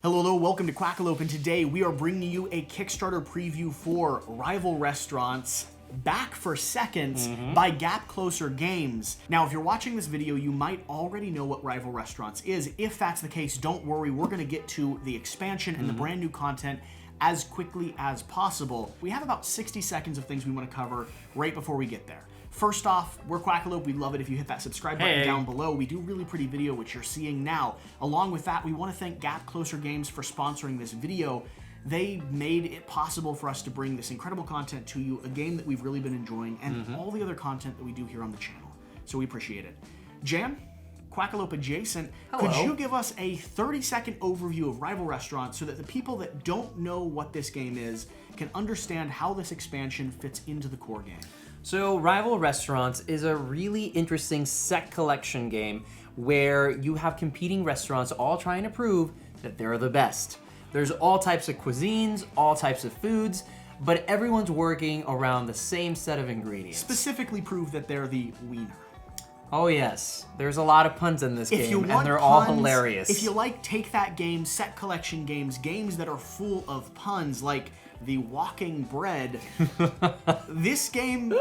Hello, welcome to Quackalope, and today we are bringing you a Kickstarter preview for Rival Restaurants Back for Seconds by Gap Closer Games. Now, if you're watching this video, you might already know what Rival Restaurants is. If that's the case, don't worry, we're going to get to the expansion and the brand new content as quickly as possible. We have about 60 seconds of things we want to cover right before we get there. First off, we're Quackalope. We'd love it if you hit that subscribe button down below. We do really pretty video, which you're seeing now. Along with that, we want to thank Gap Closer Games for sponsoring this video. They made it possible for us to bring this incredible content to you, a game that we've really been enjoying, and all the other content that we do here on the channel. So we appreciate it. Jan, Quackalope adjacent, could you give us a 30-second overview of Rival Restaurants so that the people that don't know what this game is can understand how this expansion fits into the core game? So Rival Restaurants is a really interesting set collection game where you have competing restaurants all trying to prove that they're the best. There's all types of cuisines, all types of foods, but everyone's working around the same set of ingredients. Specifically prove that they're the Wiener. Oh yes, there's a lot of puns in this game, and they're all hilarious. If you like take that game, set collection games, games that are full of puns like the walking bread, this game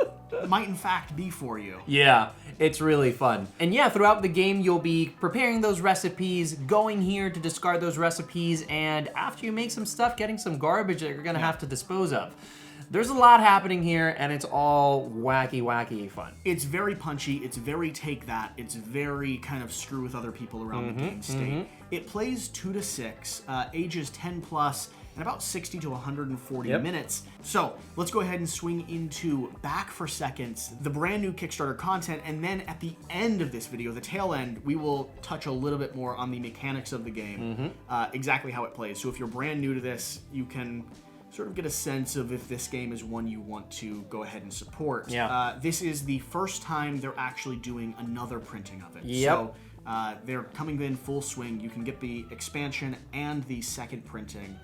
might in fact be for you. Yeah, it's really fun. And yeah, throughout the game, you'll be preparing those recipes, going here to discard those recipes, and after you make some stuff, getting some garbage that you're gonna have to dispose of. There's a lot happening here, and it's all wacky fun. It's very punchy, it's very take that, it's very kind of screw with other people around the game state. It plays 2 to 6, ages 10 plus, and about 60 to 140 minutes. So let's go ahead and swing into Back for Seconds, the brand new Kickstarter content, and then at the end of this video, the tail end, we will touch a little bit more on the mechanics of the game, exactly how it plays. So if you're brand new to this, you can sort of get a sense of if this game is one you want to go ahead and support. This is the first time they're actually doing another printing of it. So they're coming in full swing. You can get the expansion and the second printing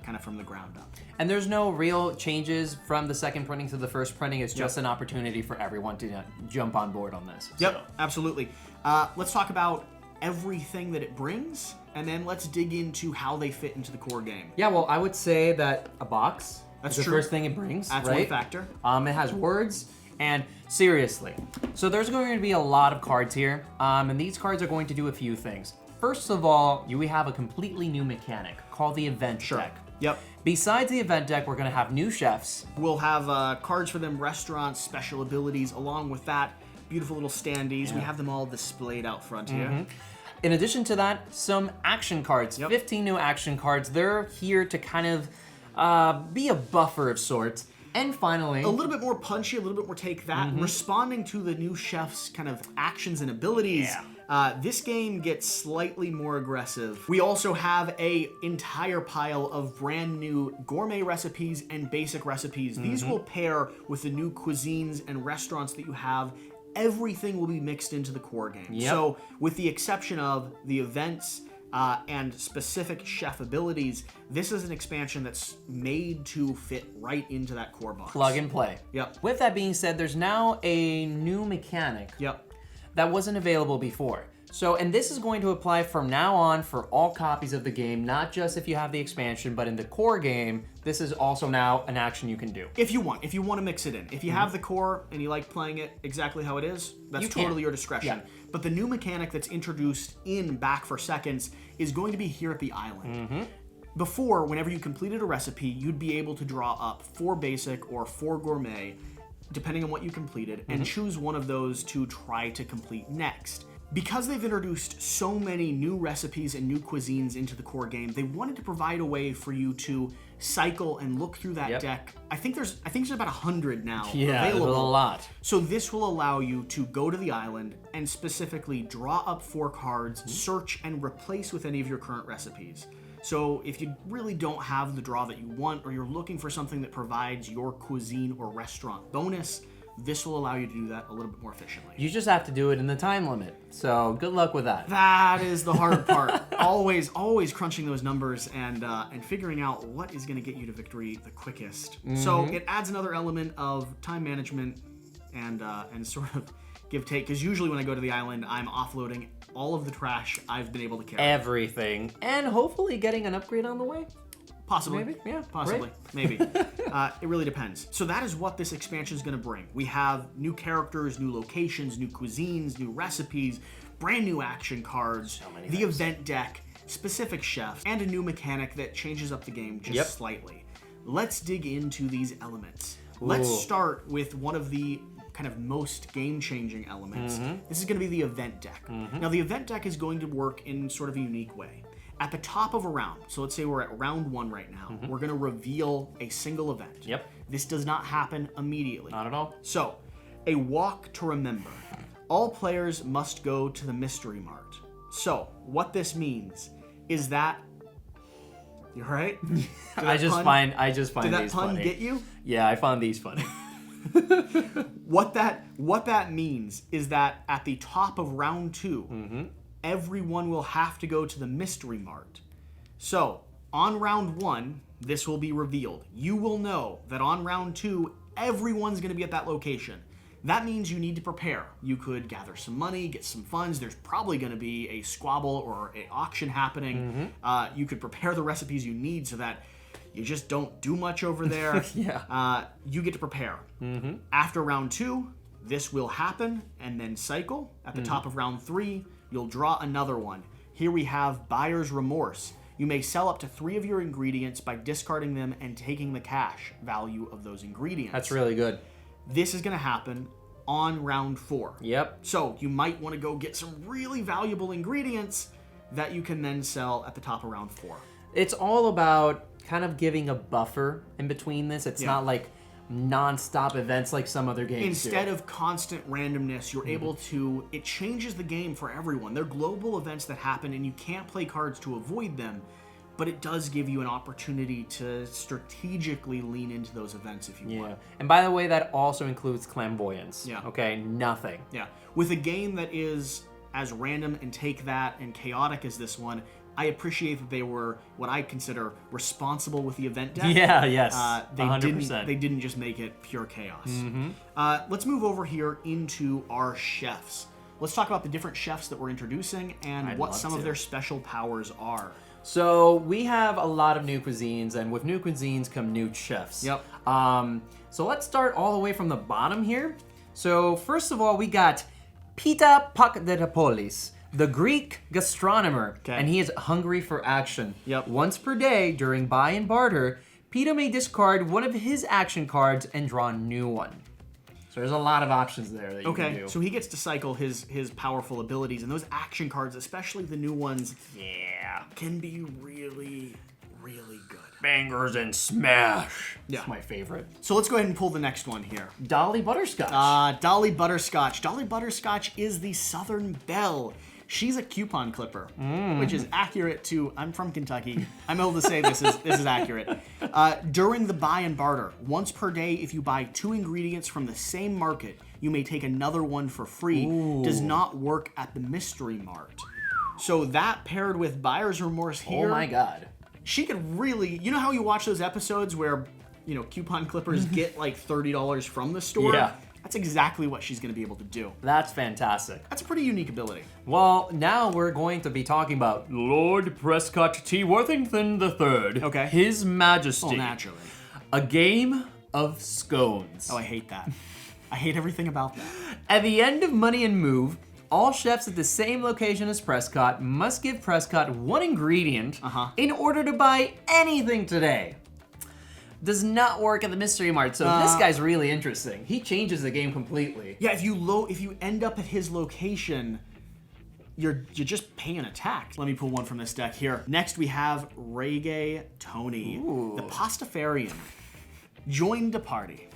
kind of from the ground up. And there's no real changes from the second printing to the first printing. It's just an opportunity for everyone to jump on board on this. Absolutely. Let's talk about everything that it brings, and then let's dig into how they fit into the core game. Yeah, well, I would say that a box is the first thing it brings. That's one factor. It has words, and seriously. So there's going to be a lot of cards here, and these cards are going to do a few things. First of all, we have a completely new mechanic called the event deck. Besides the event deck, we're going to have new chefs. We'll have cards for them, restaurants, special abilities. Along with that, beautiful little standees. We have them all displayed out front here. In addition to that, some action cards. 15 new action cards. They're here to kind of be a buffer of sorts. And finally, a little bit more punchy, a little bit more take that, responding to the new chef's kind of actions and abilities. This game gets slightly more aggressive. We also have a entire pile of brand new gourmet recipes and basic recipes. These will pair with the new cuisines and restaurants that you have. Everything will be mixed into the core game. So with the exception of the events and specific chef abilities, this is an expansion that's made to fit right into that core box. Plug and play. With that being said, there's now a new mechanic that wasn't available before. So, and this is going to apply from now on for all copies of the game, not just if you have the expansion, but in the core game, this is also now an action you can do. If you want to mix it in. If you have the core and you like playing it exactly how it is, that's totally your discretion. But the new mechanic that's introduced in Back for Seconds is going to be here at the island. Before, whenever you completed a recipe, you'd be able to draw up 4 basic or 4 gourmet, depending on what you completed, and choose one of those to try to complete next. Because they've introduced so many new recipes and new cuisines into the core game, they wanted to provide a way for you to cycle and look through that deck. I think there's about 100 now available. There's a lot. So this will allow you to go to the island and specifically draw up 4 cards, search and replace with any of your current recipes. So if you really don't have the draw that you want, or you're looking for something that provides your cuisine or restaurant bonus, this will allow you to do that a little bit more efficiently. You just have to do it in the time limit. So good luck with that. That is the hard part. always crunching those numbers and figuring out what is going to get you to victory the quickest. So it adds another element of time management and sort of give take, because usually when I go to the island, I'm offloading all of the trash I've been able to carry. Everything. And hopefully getting an upgrade on the way. Possibly. Maybe, yeah. Possibly. Right? Maybe. It really depends. So that is what this expansion is going to bring. We have new characters, new locations, new cuisines, new recipes, brand new action cards, the event deck, specific chefs, and a new mechanic that changes up the game just slightly. Let's dig into these elements. Let's start with one of the kind of most game-changing elements. This is going to be the event deck. Now, the event deck is going to work in sort of a unique way. At the top of a round, so let's say we're at round 1 right now, we're going to reveal a single event. This does not happen immediately. Not at all. So, a walk to remember. All players must go to the Mystery Mart. So, what this means is that... You all right? I just find these funny. Did that pun get you? Yeah, I found these funny. What that means is that at the top of round 2, everyone will have to go to the Mystery Mart. So, on round 1, this will be revealed. You will know that on round 2, everyone's going to be at that location. That means you need to prepare. You could gather some money, get some funds. There's probably going to be a squabble or an auction happening. You could prepare the recipes you need so that you just don't do much over there. You get to prepare. After round 2, this will happen and then cycle. At the top of round 3, you'll draw another one. Here we have Buyer's Remorse. You may sell up to 3 of your ingredients by discarding them and taking the cash value of those ingredients. That's really good. This is going to happen on round 4. So you might want to go get some really valuable ingredients that you can then sell at the top of round 4. It's all about kind of giving a buffer in between this. It's not like non-stop events like some other games Instead of constant randomness, you're able to... It changes the game for everyone. They're global events that happen, and you can't play cards to avoid them, but it does give you an opportunity to strategically lean into those events if you want. And by the way, that also includes Clairvoyance. Okay, nothing. With a game that is as random and take that and chaotic as this one, I appreciate that they were what I consider responsible with the event deck. They 100%. They didn't just make it pure chaos. Let's move over here into our chefs. Let's talk about the different chefs that we're introducing and what some of their special powers are. So we have a lot of new cuisines, and with new cuisines come new chefs. So let's start all the way from the bottom here. So first of all, we got Pita Pakderapolis, the Greek gastronomer, and he is hungry for action. Once per day during buy and barter, Pita may discard one of his action cards and draw a new one. So there's a lot of options there that you can do. So he gets to cycle his powerful abilities, and those action cards, especially the new ones, can be really, really good. Bangers and smash. That's my favorite. So let's go ahead and pull the next one here. Dolly Butterscotch. Dolly Butterscotch. Dolly Butterscotch is the Southern Belle. She's a coupon clipper, which is accurate to... I'm from Kentucky. I'm able to say this is accurate. During the buy and barter, once per day, if you buy 2 ingredients from the same market, you may take another one for free. Does not work at the Mystery Mart. So that paired with Buyer's Remorse here... Oh my god. She could really... You know how you watch those episodes where, you know, coupon clippers get like $30 from the store? That's exactly what she's going to be able to do. That's fantastic. That's a pretty unique ability. Well, now we're going to be talking about Lord Prescott T. Worthington III. His Majesty. Oh, naturally. A game of scones. Oh, I hate that. I hate everything about that. At the end of Money and Move, all chefs at the same location as Prescott must give Prescott 1 ingredient in order to buy anything today. Does not work at the Mystery Mart, so this guy's really interesting. He changes the game completely. Yeah, if you end up at his location, you're just paying a tax. Let me pull one from this deck here. Next we have Reggae Tony, the Pastafarian. Join the party.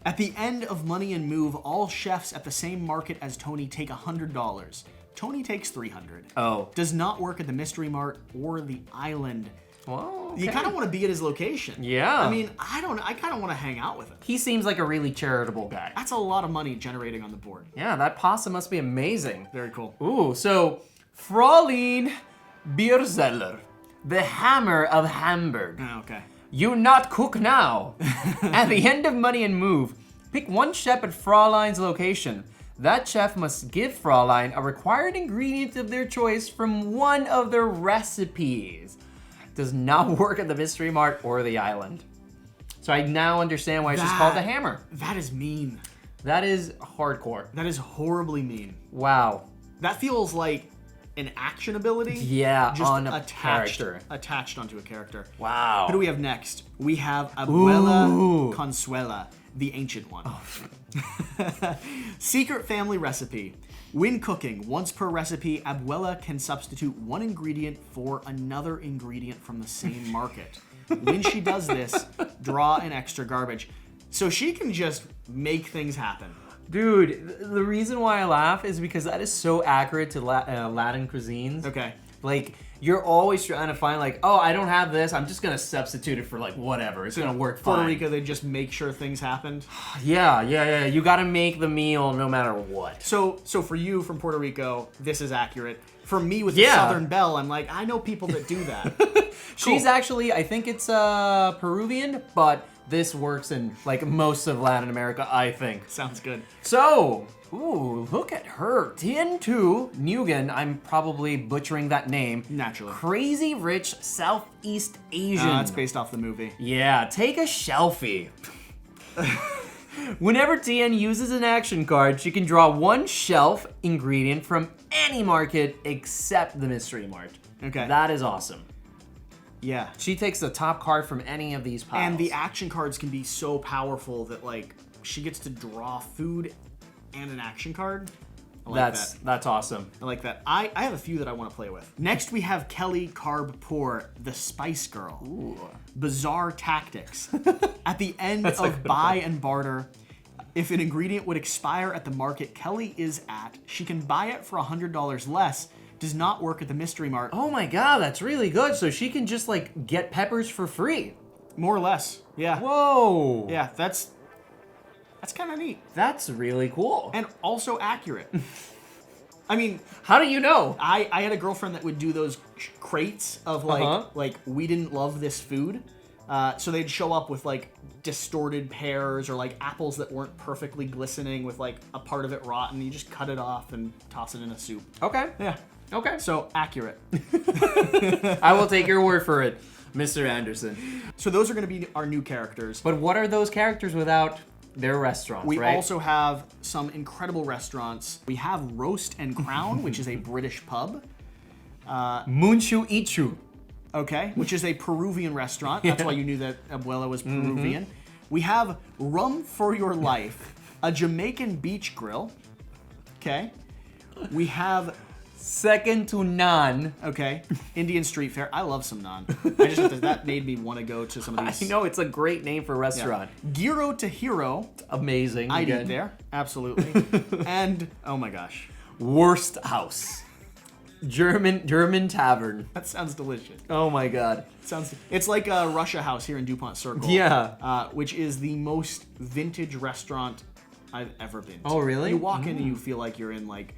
At the end of Money and Move, all chefs at the same market as Tony take $100. Tony takes $300. Does not work at the Mystery Mart or the island. Well, you kind of want to be at his location. I mean, I kind of want to hang out with him. He seems like a really charitable guy. That's a lot of money generating on the board. Yeah, that pasta must be amazing. Very cool. Ooh, so Fräulein Bierzeller, the Hammer of Hamburg. You not cook now. At the end of Money and Move, pick 1 chef at Fräulein's location. That chef must give Fraulein a required ingredient of their choice from one of their recipes. Does not work at the Mystery Mart or the island. So I now understand why she's called the Hammer. That is mean. That is hardcore. That is horribly mean. Wow. That feels like an action ability. Yeah, just on a character. Attached onto a character. Wow. Who do we have next? We have Abuela Consuela, the ancient one. Oh. Secret family recipe. When cooking, once per recipe, Abuela can substitute one ingredient for another ingredient from the same market. When she does this, draw an extra garbage. So she can just make things happen. Dude, the reason why I laugh is because that is so accurate to Latin cuisines. Okay. Like, you're always trying to find like, oh, I don't have this, I'm just gonna substitute it for like whatever. It's gonna work fine. Puerto Rico, they just make sure things happened. Yeah. You gotta make the meal no matter what. So for you from Puerto Rico, this is accurate. For me with the Southern Belle, I'm like, I know people that do that. She's actually, I think it's Peruvian, but this works in like most of Latin America, I think. Sounds good. So, ooh, look at her. Tien-Tu Nguyen, I'm probably butchering that name. Naturally. Crazy rich Southeast Asian. It's based off the movie. Yeah, take a shelfie. Whenever Tien uses an action card, she can draw one shelf ingredient from any market except the Mystery Mart. Okay. That is awesome. Yeah. She takes the top card from any of these piles. And the action cards can be so powerful that, like, she gets to draw food and an action card. I like that. That's awesome. I like that. I have a few that I want to play with. Next, we have Kelly Carb Poor, the Spice Girl. Ooh. Bizarre tactics. At the end of buy and barter, if an ingredient would expire at the market Kelly is at, she can buy it for $100 less. Does not work at the Mystery Mart. Oh my god, that's really good. So she can just like get peppers for free. More or less, yeah. Whoa. Yeah, that's kind of neat. That's really cool. And also accurate. I mean, how do you know? I had a girlfriend that would do those crates of like we didn't love this food. So they'd show up with like distorted pears or like apples that weren't perfectly glistening with like a part of it rotten. You just cut it off and toss it in a soup. Okay. Yeah. Okay. So accurate. I will take your word for it, Mr. Anderson. So those are going to be our new characters. But what are those characters without their restaurants, We right? also have some incredible restaurants. We have Roast and Crown, which is a British pub. Munchu Ichu. Okay, which is a Peruvian restaurant. That's why you knew that Abuela was Peruvian. We have Rum for Your Life, a Jamaican beach grill. Okay. We have Second to none. Okay. Indian street fare. I love some naan. I just that made me want to go to some of these. I know, it's a great name for a restaurant. Yeah. Gyro to Hero. Amazing. I'd eat there. Absolutely. And oh my gosh. Worst House. German tavern. That sounds delicious. Oh my god. It's like a Russia House here in DuPont Circle. Yeah. Which is the most vintage restaurant I've ever been to. Oh really? You walk in and you feel like you're in like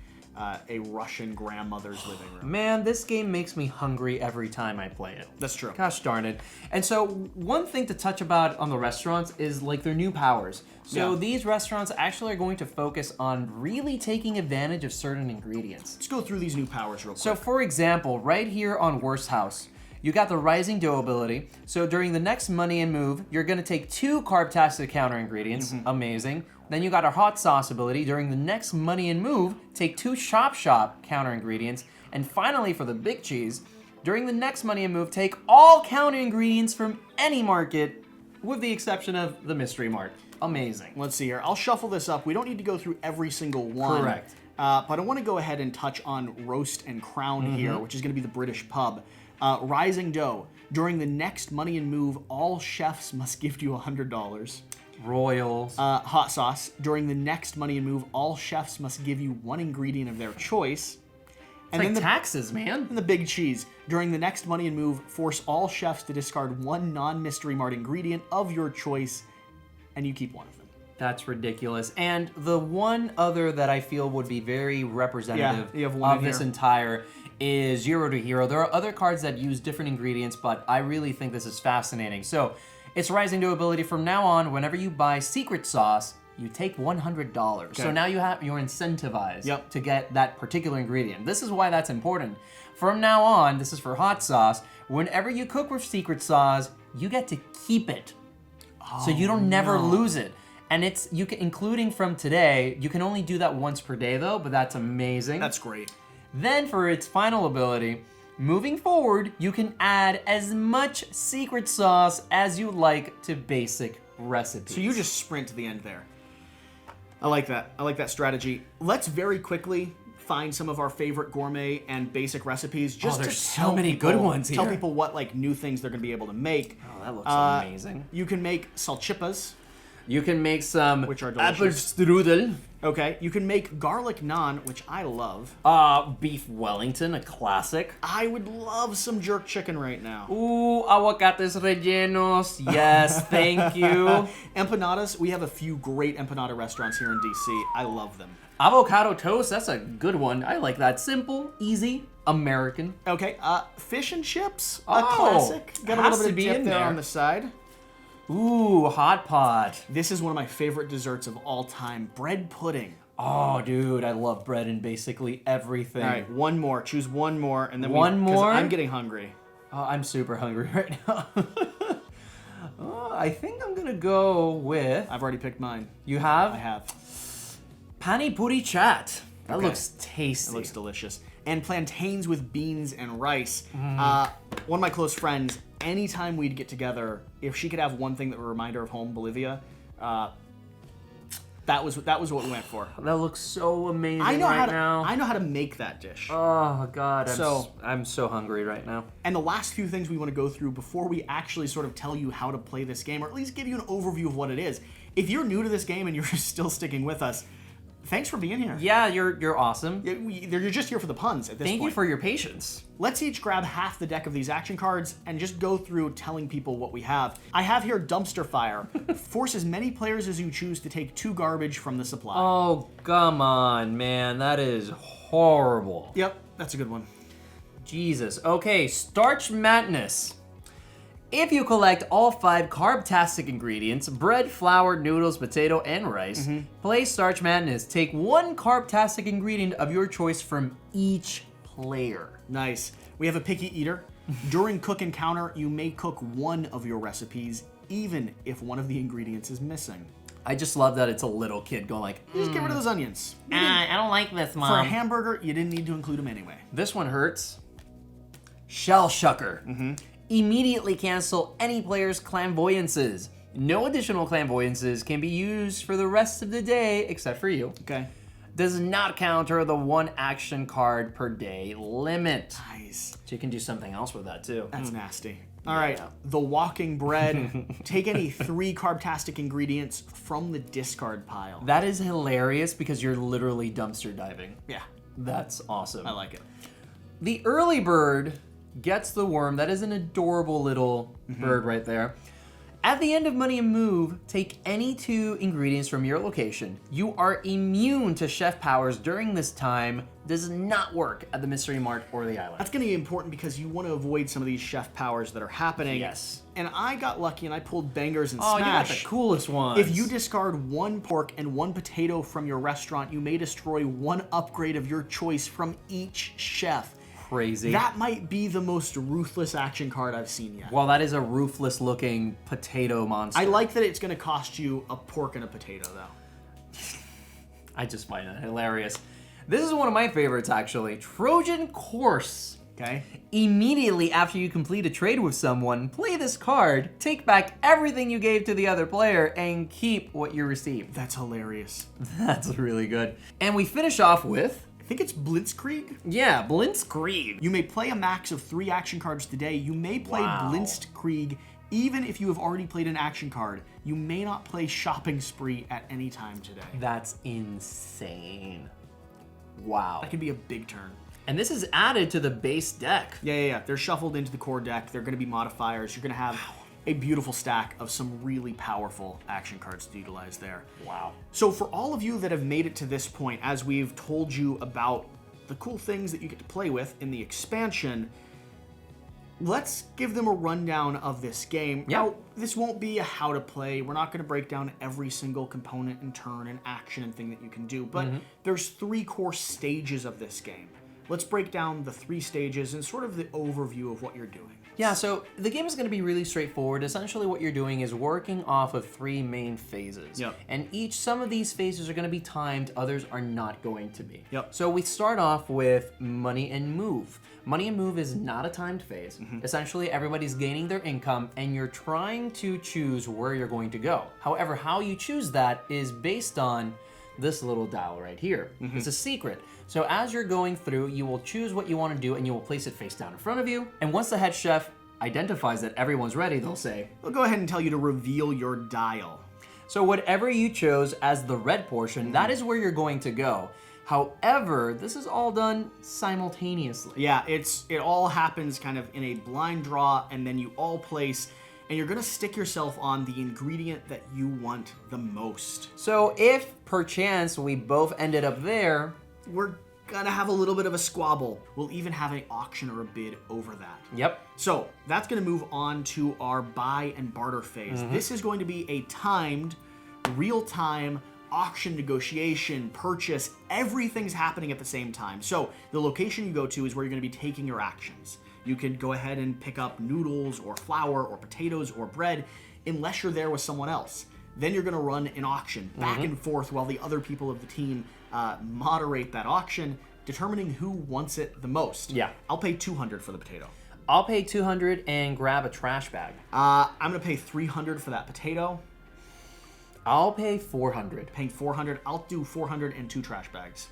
a Russian grandmother's living room. Man, this game makes me hungry every time I play it. That's true. Gosh darn it. And so one thing to touch about on the restaurants is like their new powers. So these restaurants actually are going to focus on really taking advantage of certain ingredients. Let's go through these new powers real quick. So for example, right here on Worst House, you got the Rising Dough ability. So during the next Money and Move, you're gonna take 2 Carb-tastic counter ingredients. Amazing. Then you got our Hot Sauce ability. During the next Money and Move, take 2 Shop counter ingredients. And finally, for the Big Cheese, during the next Money and Move, take all counter ingredients from any market, with the exception of the Mystery Mart. Amazing. Let's see here. I'll shuffle this up. We don't need to go through every single one. Correct. But I want to go ahead and touch on Roast and Crown here, which is going to be the British pub. Rising Dough. During the next Money and Move, all chefs must give you $100. Royals. Hot Sauce. During the next Money and Move, all chefs must give you one ingredient of their choice. And then taxes, man. And the Big Cheese. During the next Money and Move, force all chefs to discard one non-Mystery Mart ingredient of your choice, and you keep one of them. That's ridiculous. And the one other that I feel would be very representative of this entire is Gyro to Hero. There are other cards that use different ingredients, but I really think this is fascinating. So it's Rising Dough ability. From now on, whenever you buy Secret Sauce, you take $100. So now you're incentivized to get that particular ingredient. This is why that's important. From now on, this is for hot sauce. Whenever you cook with secret sauce, you get to keep it. So you don't never lose it. And including from today, you can only do that once per day though, but that's amazing. That's great. Then for its final ability, moving forward, you can add as much secret sauce as you like to basic recipes. So you just sprint to the end there. I like that. I like that strategy. Let's very quickly find some of our favorite gourmet and basic recipes. Just there's so many good ones here. Tell people what new things they're going to be able to make. Oh, that looks amazing. You can make salchipas. You can make some which are apple delicious. strudel. Okay. You can make garlic naan, which I love. Beef Wellington, a classic. I would love some jerk chicken right now. Ooh, aguacates rellenos. Yes, thank you. Empanadas. We have a few great empanada restaurants here in DC. I love them. Avocado toast, that's a good one. I like that. Simple, easy, American. Okay, fish and chips, a classic. Got a little bit of dip there on the side. Ooh, hot pot. This is one of my favorite desserts of all time, bread pudding. Oh, dude, I love bread in basically everything. All right, one more. Choose one more, and then one more. I'm getting hungry. Oh, I'm super hungry right now. I think I'm gonna go with. I've already picked mine. You have? I have. Pani puri chaat. That looks tasty. It looks delicious. And plantains with beans and rice. One of my close friends, anytime we'd get together, if she could have one thing that would remind her of home, Bolivia, that was what we went for. That looks so amazing now. I know how to make that dish. Oh God, I'm so hungry right now. And the last few things we want to go through before we actually sort of tell you how to play this game, or at least give you an overview of what it is. If you're new to this game and you're still sticking with us, thanks for being here. Yeah, you're awesome. You're just here for the puns at this point. Thank you for your patience. Let's each grab half the deck of these action cards and just go through telling people what we have. I have here Dumpster Fire. Force as many players as you choose to take 2 garbage from the supply. Oh, come on, man. That is horrible. Yep, that's a good one. Jesus. Okay, Starch Madness. If you collect all 5 carb-tastic ingredients, bread, flour, noodles, potato, and rice, play Starch Madness. Take 1 carb-tastic ingredient of your choice from each player. Nice. We have a picky eater. During Cook Encounter, you may cook one of your recipes, even if one of the ingredients is missing. I just love that it's a little kid going like, Just get rid of those onions. I don't like this, Mom. For a hamburger, you didn't need to include them anyway. This one hurts. Shell Shucker. Immediately cancel any player's clairvoyances. No additional clairvoyances can be used for the rest of the day except for you. Okay. Does not counter the 1 action card per day limit. Nice. So you can do something else with that too. That's nasty. All right, the Walking Bread. Take any 3 carb-tastic ingredients from the discard pile. That is hilarious because you're literally dumpster diving. Yeah. That's awesome. I like it. The Early Bird gets the worm. That is an adorable little bird right there. At the end of Money and Move, take any 2 ingredients from your location. You are immune to chef powers during this time. Does not work at the Mystery Mart or the island. That's going to be important because you want to avoid some of these chef powers that are happening. Yes. And I got lucky and I pulled bangers and Oh, smash. you got the coolest ones. If you discard 1 pork and 1 potato from your restaurant, you may destroy 1 upgrade of your choice from each chef. Crazy. That might be the most ruthless action card I've seen yet. Well, that is a ruthless looking potato monster. I like that it's going to cost you a pork and a potato, though. I just find that hilarious. This is one of my favorites, actually. Trojan Course. Okay. Immediately after you complete a trade with someone, play this card, take back everything you gave to the other player, and keep what you received. That's hilarious. That's really good. And we finish off with... I think it's Blitzkrieg. Yeah, Blitzkrieg. You may play a max of 3 action cards today. You may play Blitzkrieg even if you have already played an action card. You may not play Shopping Spree at any time today. That's insane. Wow. That could be a big turn. And this is added to the base deck. Yeah. They're shuffled into the core deck. They're going to be modifiers. You're going to have a beautiful stack of some really powerful action cards to utilize there. Wow. So for all of you that have made it to this point, as we've told you about the cool things that you get to play with in the expansion, Let's give them a rundown of this game. Yeah. Now, this won't be a how to play. We're not going to break down every single component and turn and action and thing that you can do, but there's 3 core stages of this game. Let's break down the 3 stages and sort of the overview of what you're doing. Yeah, so the game is going to be really straightforward. Essentially what you're doing is working off of 3 main phases. Yep. And some of these phases are going to be timed, others are not going to be. Yep. So we start off with money and move. Money and move is not a timed phase. Essentially everybody's gaining their income and you're trying to choose where you're going to go. However, how you choose that is based on this little dial right here. It's a secret. So as you're going through, you will choose what you want to do and you will place it face down in front of you. And once the head chef identifies that everyone's ready, they'll say, They'll go ahead and tell you to reveal your dial. so whatever you chose as the red portion, that is where you're going to go. However, this is all done simultaneously. Yeah, it all happens kind of in a blind draw, and then you all place, and you're gonna stick yourself on the ingredient that you want the most. So if perchance we both ended up there, We're gonna have a little bit of a squabble. We'll even have an auction or a bid over that. yep, So that's gonna move on to our buy and barter phase. This is going to be a timed, real-time auction, negotiation, purchase. Everything's happening at the same time. So the location you go to is where you're gonna be taking your actions. You can go ahead and pick up noodles or flour or potatoes or bread unless you're there with someone else. Then you're gonna run an auction back and forth while the other people of the team moderate that auction, determining who wants it the most. Yeah. I'll pay 200 for the potato. I'll pay 200 and grab a trash bag. I'm gonna pay 300 for that potato. I'll pay 400. Paying 400. I'll do 400 and 2 trash bags.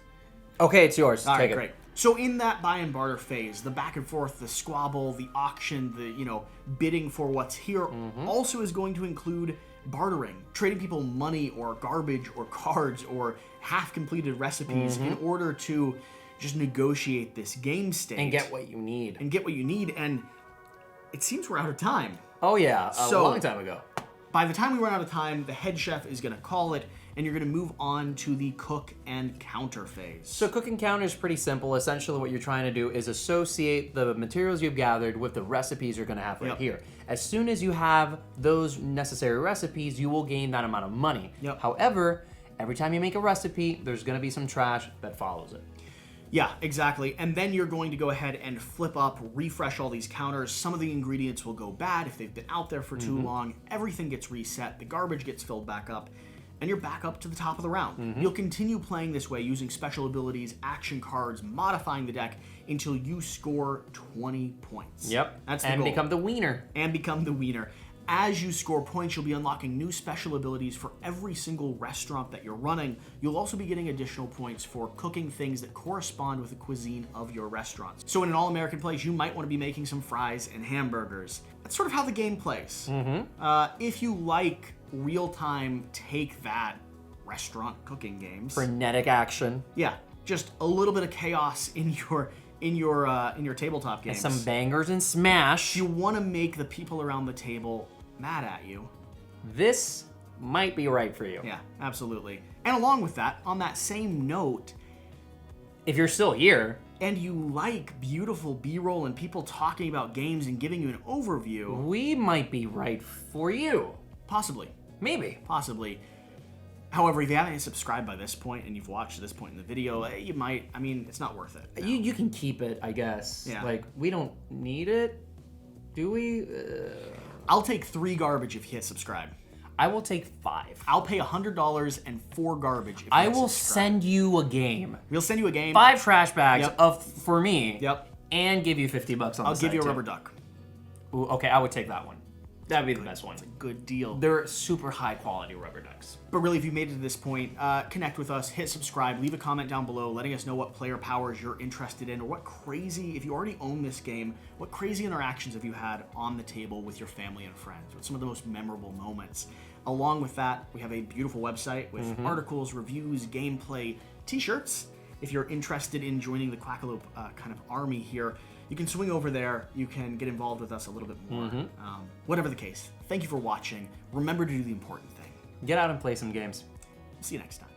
Okay, it's yours. All right, Take it. great. So in that buy and barter phase, the back and forth, the squabble, the auction, the bidding for what's here, also is going to include bartering, trading people money or garbage or cards or half-completed recipes in order to just negotiate this game state And get what you need. And it seems we're out of time. Oh yeah, a So- long time ago. By the time we run out of time, the head chef is going to call it, and you're going to move on to the cook and counter phase. So cook and counter is pretty simple. Essentially what you're trying to do is associate the materials you've gathered with the recipes you're going to have right Yep. here. As soon as you have those necessary recipes, you will gain that amount of money. Yep. However, every time you make a recipe, there's going to be some trash that follows it. Yeah, exactly. And then you're going to go ahead and flip up, refresh all these counters. Some of the ingredients will go bad if they've been out there for too long. Everything gets reset. The garbage gets filled back up. And you're back up to the top of the round. You'll continue playing this way using special abilities, action cards, modifying the deck until you score 20 points. Yep. That's the and goal. become the wiener. And become the wiener. As you score points, you'll be unlocking new special abilities for every single restaurant that you're running. You'll also be getting additional points for cooking things that correspond with the cuisine of your restaurants. So in an all-American place, you might want to be making some fries and hamburgers. That's sort of how the game plays. If you like real-time take-that restaurant cooking games, Frenetic action. yeah, just a little bit of chaos in your tabletop games. Some bangers and smash. You want to make the people around the table mad at you. This might be right for you. Yeah, absolutely. And along with that, on that same note, If you're still here, and you like beautiful B-roll and people talking about games and giving you an overview, we might be right for you. possibly. Maybe. However, if you haven't subscribed by this point and you've watched to this point in the video, you might, it's not worth it. You can keep it, I guess. Yeah. Like, we don't need it. Do we? I'll take 3 garbage if you hit subscribe. I will take 5. I'll pay $100 and 4 garbage if you I hit will subscribe. send you a game. We'll send you a game. 5 trash bags Yep. for me. Yep. And give you $50 on the I'll give you a side, rubber too. duck. Ooh, okay, I would take that one. That'd be the best one. Good deal. They're super high quality rubber ducks. But really, if you made it to this point, connect with us, hit subscribe, leave a comment down below letting us know what player powers you're interested in, or what crazy, if you already own this game, what crazy interactions have you had on the table with your family and friends? What's some of the most memorable moments? Along with that, we have a beautiful website with articles, reviews, gameplay, t-shirts. If you're interested in joining the Quackalope kind of army here, you can swing over there. You can get involved with us a little bit more. Whatever the case, thank you for watching. Remember to do the important thing. Get out and play some games. See you next time.